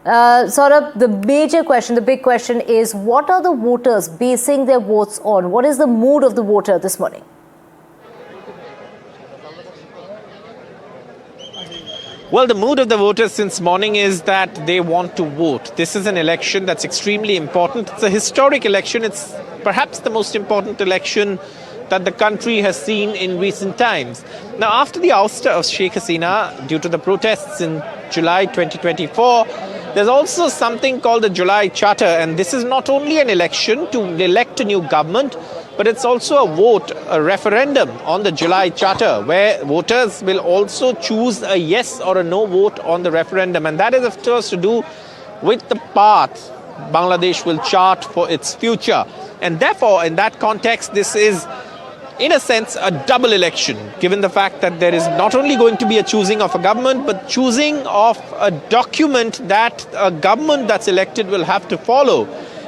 Saurabh, the major question, the big question is, what are the voters basing their votes on? What is the mood of the voter this morning? Well, the mood of the voters since morning is that they want to vote. This is an election that's extremely important. It's a historic election. It's perhaps the most important election that the country has seen in recent times. Now, after the ouster of Sheikh Hasina due to the protests in July 2024, there's also something called the July Charter, and this is not only an election to elect a new government, but it's also a vote, a referendum on the July Charter, where voters will also choose a yes or a no vote on the referendum. And that is, of course, to do with the path Bangladesh will chart for its future. And therefore, in that context, this is, in a sense, a double election, given the fact that there is not only going to be a choosing of a government, but choosing of a document that a government that's elected will have to follow.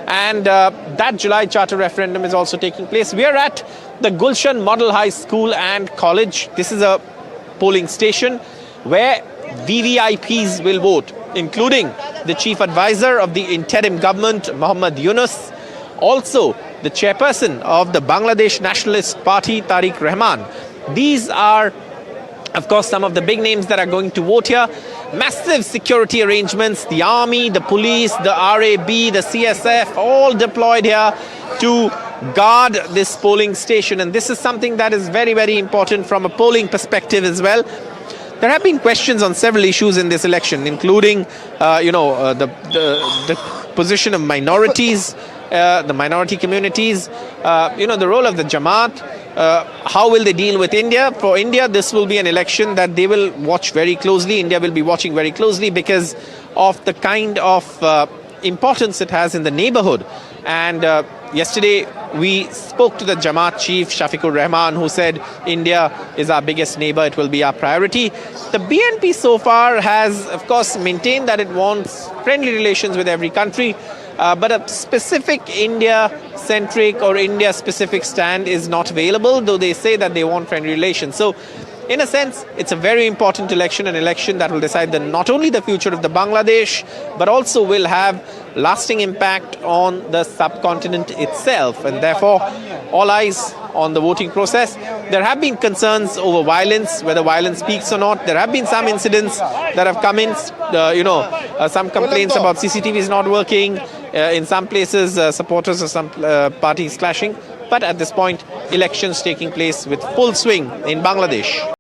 And that July Charter referendum is also taking place. We are at the Gulshan Model High School and College. This is a polling station where VVIPs will vote, including the chief advisor of the interim government, Muhammad Yunus, also the chairperson of the Bangladesh Nationalist Party, Tariq Rahman. These are, of course, some of the big names that are going to vote here. Massive security arrangements, the army, the police, the RAB, the CSF, all deployed here to guard this polling station. And this is something that is very, very important from a polling perspective as well. There have been questions on several issues in this election, including, the position of minorities, the minority communities, the role of the Jamaat. How will they deal with India? For India, this will be an election that they will watch very closely. India will be watching very closely because of the kind of importance it has in the neighborhood. And yesterday, we spoke to the Jamaat chief, Shafiqur Rahman, who said India is our biggest neighbor. It will be our priority. The BNP so far has, of course, maintained that it wants friendly relations with every country. But a specific India-centric or India-specific stand is not available, though they say that they want friendly relations. So, in a sense, it's a very important election, an election that will decide not only the future of the Bangladesh, but also will have lasting impact on the subcontinent itself. And therefore, all eyes on the voting process. There have been concerns over violence, whether violence peaks or not. There have been some incidents that have come in, some complaints about CCTVs not working. In some places, supporters of some parties clashing. But at this point, elections taking place with full swing in Bangladesh.